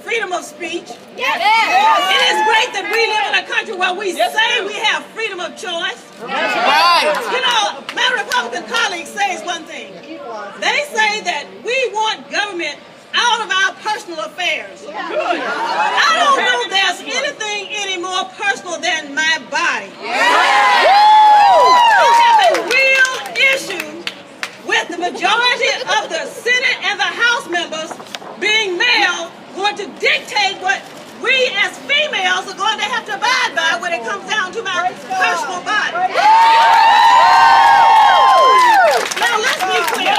freedom of speech. It is great that we live in a country where we say we have freedom of choice. You know, my Republican colleagues say one thing. They say that we want government out of our personal affairs. I don't know if there's anything any more personal than my body. I have a real issue with the majority of the Senate and the House members being male going to dictate what we as females are going to have to abide by when it comes down to my personal body. Now let's be clear.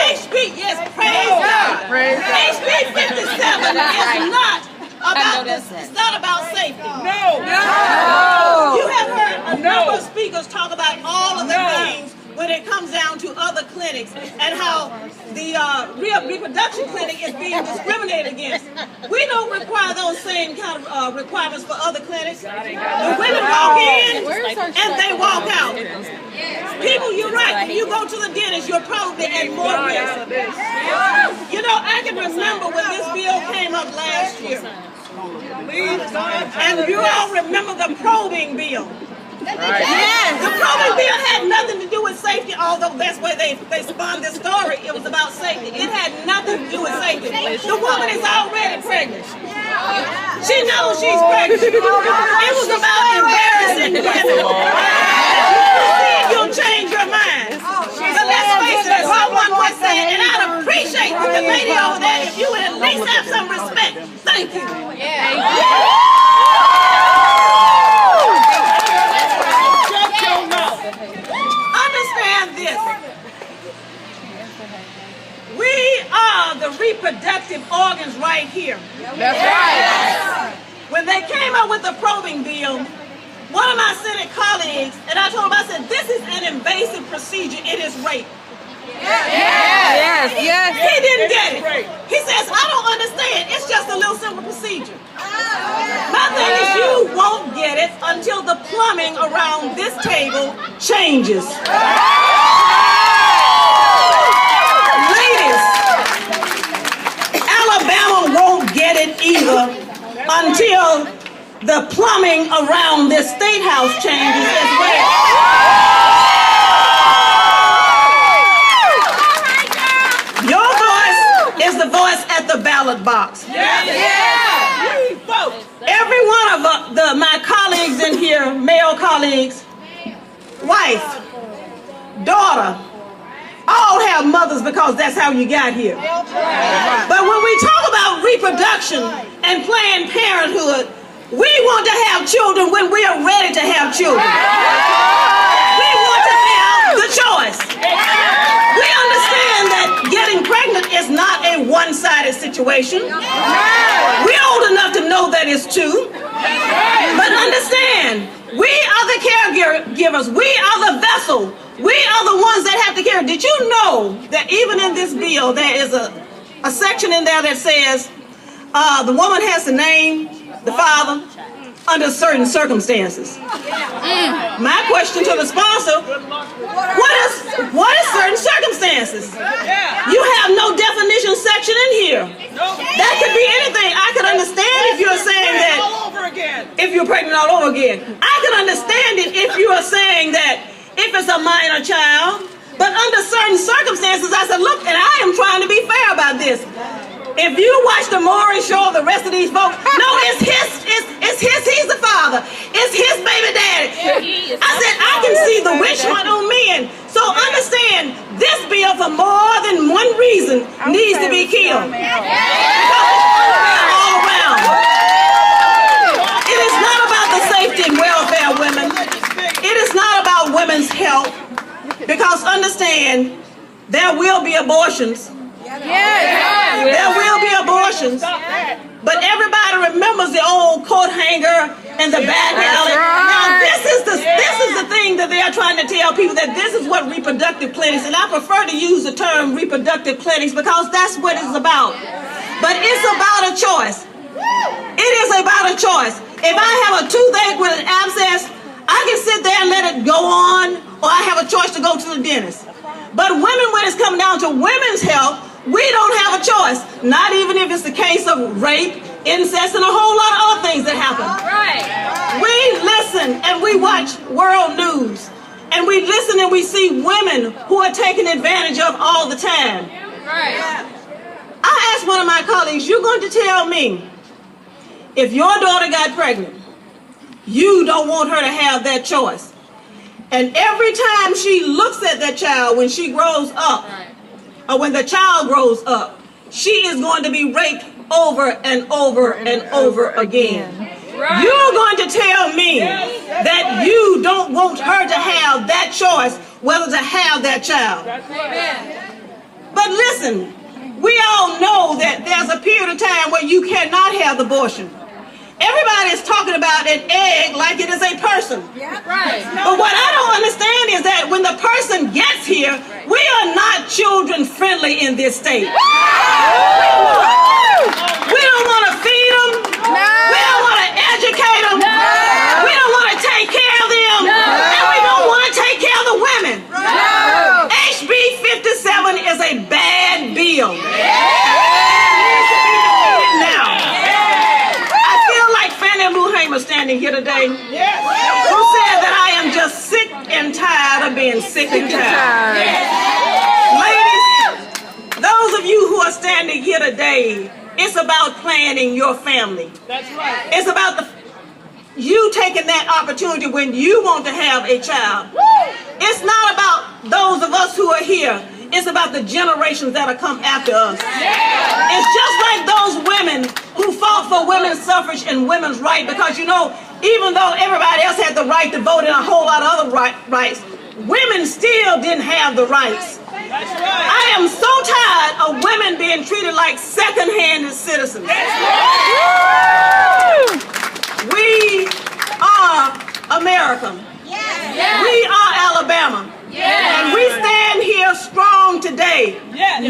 HB, yes, praise God. HB 57 is not about this. It's not about safety. No. You have heard a number of speakers talk about all of the things when it comes down to other clinics and how the reproduction clinic is being discriminated against. We don't require those same kind of requirements for other clinics. The women walk in and they walk out. People, you're right, when you go to the dentist, you're probably at more risk. You know, I can remember when this bill came up last year. And you all remember the probing bill. The probing bill had nothing to do with safety, although that's where they spun this story. It was about safety. It had nothing to do with safety. The woman is already pregnant. She knows she's pregnant. It was about embarrassing women. You'll change your mind. But let's face it, as someone was saying, and I'd appreciate the lady over there if you would at least have some respect. Thank you. Understand this. We are the reproductive organs right here. That's right. When they came up with the probing bill, one of my Senate colleagues, and I told him, I said, this is an invasive procedure. It is rape. Yes. He didn't get it. He says, I don't understand. It's just a little simple procedure. My thing is, you won't get it until the plumbing around this table changes. Ladies, Alabama won't get it either until the plumbing around this state house changes as well. Your voice is the voice at the ballot box. Every one of my colleagues in here, male colleagues, wife, daughter, all have mothers because that's how you got here. But when we talk about reproduction and Planned Parenthood, we want to have children when we are ready to have children. We want to have the choice. We understand that getting pregnant is not a one-sided situation. We're old enough to know that it's two. But understand, we are the caregivers. We are the vessel. We are the ones that have to care. Did you know that even in this bill, there is a section in there that says the woman has to name the father under certain circumstances. My question to the sponsor, what is certain circumstances? You have no definition section in here. That could be anything. I could understand if you're saying that if you're pregnant all over again. I could understand it if you are saying that if it's a minor child. But under certain circumstances, I said, look, and I am trying to be fair about this. If you watch the Maury show, the rest of these folks, no, it's he's the father. It's his baby daddy. I said, I can see the witch hunt on men. So understand, this bill for more than one reason needs to be killed. Because it's all around. It is not about the safety and welfare of women. It is not about women's health. Because understand, there will be abortions. There will be abortions. But everybody remembers the old coat hanger and the bad alley. Now this is the thing that they are trying to tell people, that this is what reproductive clinics, and I prefer to use the term reproductive clinics because that's what it's about. But it's about a choice. It is about a choice. If I have a toothache with an abscess, I can sit there and let it go on, or I have a choice to go to the dentist. But women, when it's coming down to women's health, We don't have a choice, not even if it's the case of rape, incest, and a whole lot of other things that happen. Right. We listen and we watch world news, and we listen and we see women who are taken advantage of all the time. Right. I asked one of my colleagues, you're going to tell me, if your daughter got pregnant, you don't want her to have that choice. And every time she looks at that child when she grows up, or when the child grows up, she is going to be raped over and over and over again. Right. You're going to tell me that you don't want her to have that choice whether to have that child. But listen, we all know that there's a period of time where you cannot have abortion. Everybody is talking about an egg like it is a person. Right. But what I don't understand is that when the person gets here, we are not children friendly in this state. We don't want to feed them. No. We don't want to educate them. No. We don't want to take care of them. No. And we don't want to take care of the women. No. HB 57 is a bad bill. Standing here today, who said that I am just sick and tired of being sick and tired. Ladies, those of you who are standing here today, it's about planning your family. That's right. It's about you taking that opportunity when you want to have a child. It's not about those of us who are here. It's about the generations that will come after us. It's just like those women who fought for women's suffrage and women's rights, because you know, even though everybody else had the right to vote and a whole lot of other rights, women still didn't have the rights. I am so tired of women being treated like second-hand citizens. We are America. We are Alabama. And we stand here strong today,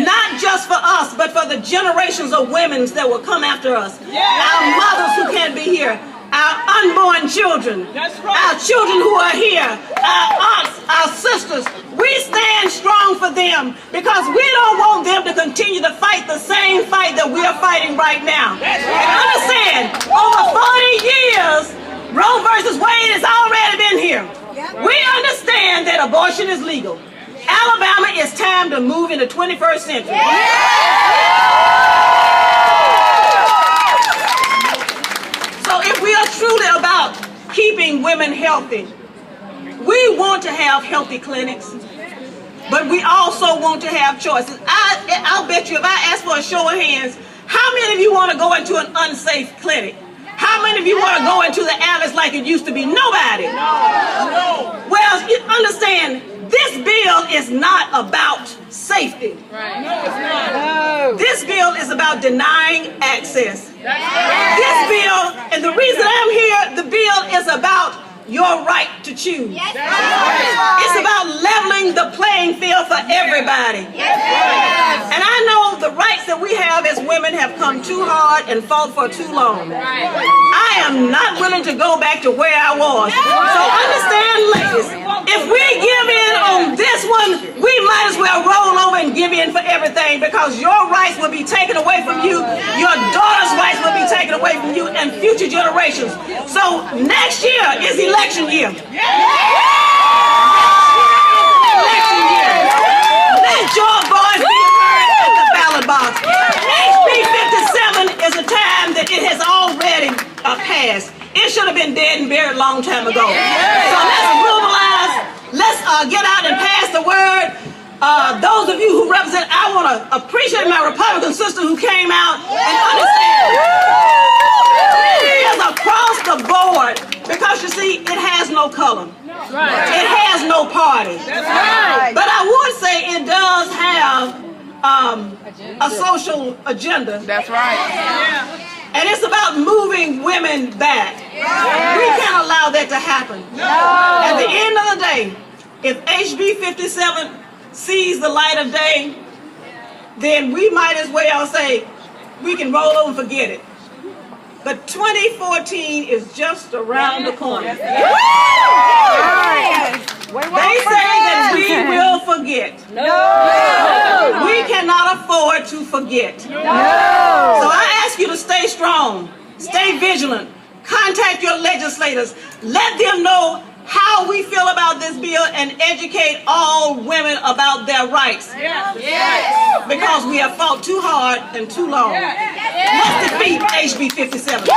not just for us, but for the generations of women that will come after us. Our mothers who can't be here, our unborn children, our children who are here, our aunts, our sisters. We stand strong for them because we don't want them to continue to fight the same fight that we are fighting right now. Understand, over 40 years, Roe versus Wade has already been here. We understand that abortion is legal. Alabama, it's time to move in the 21st century. So if we are truly about keeping women healthy, we want to have healthy clinics, but we also want to have choices. I'll bet you if I ask for a show of hands, how many of you want to go into an unsafe clinic? How many of you want to go into the alleys like it used to be? Nobody. No. Well, you understand, this bill is not about safety. Right. No, it's not. No. This bill is about denying access. This bill, and the reason I'm here, the bill is about your right to choose. It's about leveling the playing field for everybody. And I know the rights that we have as women have come too hard and fought for too long. I am not willing to go back to where I was. So understand, ladies, if we give in on this one, we might as well roll over and give in for everything, because your rights will be taken away from you, your daughter's rights will be taken away from you, and future generations. So next year is election year. Election year. Let your voice be heard at the ballot box. HB 57 is a time that it has already passed. It should have been dead and buried a long time ago. So let's mobilize. Let's get out and pass the word. Those of you who represent, I want to appreciate my Republican sister who came out and understand. It is across the board, because you see, it has no color. It has no party. But I would say it does have a social agenda. That's right. And it's about moving women back. We can't allow that to happen. At the end of the day, if HB 57 sees the light of day, then we might as well say we can roll over and forget it. But 2014 is just around the corner. They say that we will forget. No. We cannot afford to forget. No. So I ask you to stay strong, stay vigilant, contact your legislators, let them know how we feel about this bill, and educate all women about their rights. Yes. Because we have fought too hard and too long. Let's defeat HB 57.